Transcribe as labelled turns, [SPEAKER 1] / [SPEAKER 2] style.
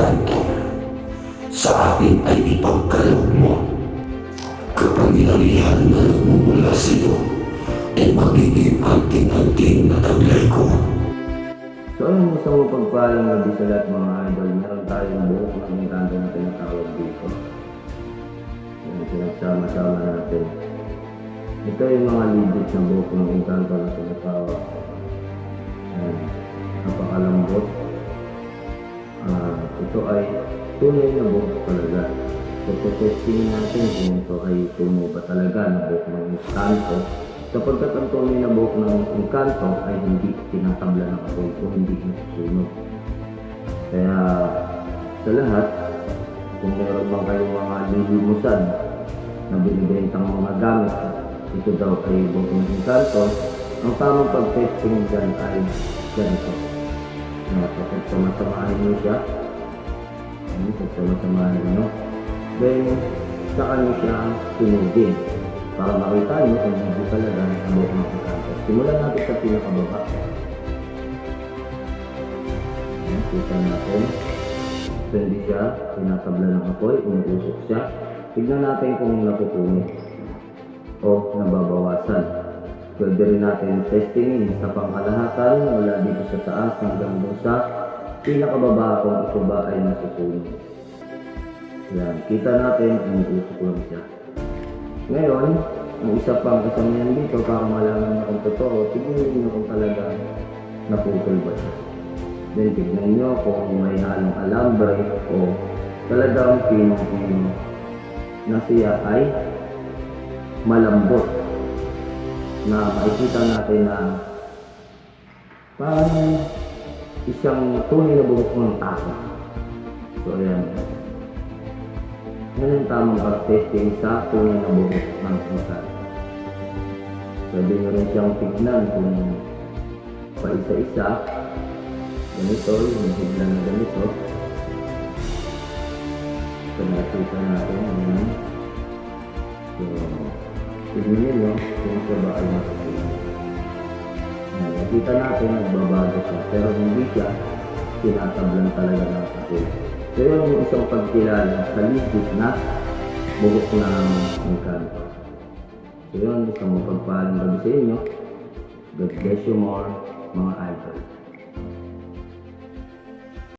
[SPEAKER 1] engkanto. Sa akin ay ipagkaloob mo. Kapangyarihan na nagmumula sa iyo ay magiging anting-anting na taglay ko.
[SPEAKER 2] So ayun, isang mapagpalang gabi sa lahat mga idol. Meron tayong buhok ng engkanto na tinatawag dito. Yan, pinagsama-sama natin. Ito yung mga legit na buhok ng engkanto na tinatawag. Yan, napakalambot. Ito ay tunay na buhok talaga. So testing natin kung ito ay tunay ba talaga na buhok ng engkanto. Sapagkat ang tunay na buhok ng engkanto ay hindi tinatabla ng apoy o hindi nasusunog. Kaya sa lahat, kung meron bang kayong mga lilimusan na binibentang mga gamit, ito daw ay buhok ng engkanto, ang tamang pag-testing dyan ay ganito. Pag sumasamahin nyo siya, then saka nyo siya sunugin para makita nyo kung hindi talaga ang buhok ng engkanto. Simulan natin sa pinakababa. Kita natin. So hindi siya tinatabla ng apoy, umuusok siya. Tignan natin kung napupunit o nababawasan. Pwede rin natin testingin sa pangkalahatan mula dito sa taas hanggang doon sa pinakababa kung ito ba ay nasusunog. Yan, kita natin, umuusok lang siya. Ngayon, ang isa pang kasamayan dito para malaman na kung totoo, tignan nyo kung talaga naputol ba siya. Then tignan nyo kung may halong alambre o talagang pinong-pino na siya ay malambot, na makikita natin na parang isang tunay na buhok ng tao. So ayan, yan ang tamang pag-testing sa tunay na buhok ng engkanto. Pwede nyo rin siyang tignan kung paisa-isa. Ganito, yung higla na ganito. So nakita natin yun. So tignan nyo kung siya ba ay masusunod. Nakita natin nagbabago siya, pero hindi siya tinatablan talaga ng apoy. So yun yung isang pagkilala sa legit na buhok ng engkanto. So yun, isang mapagpalang gabi sa inyo. God bless you more, mga idol.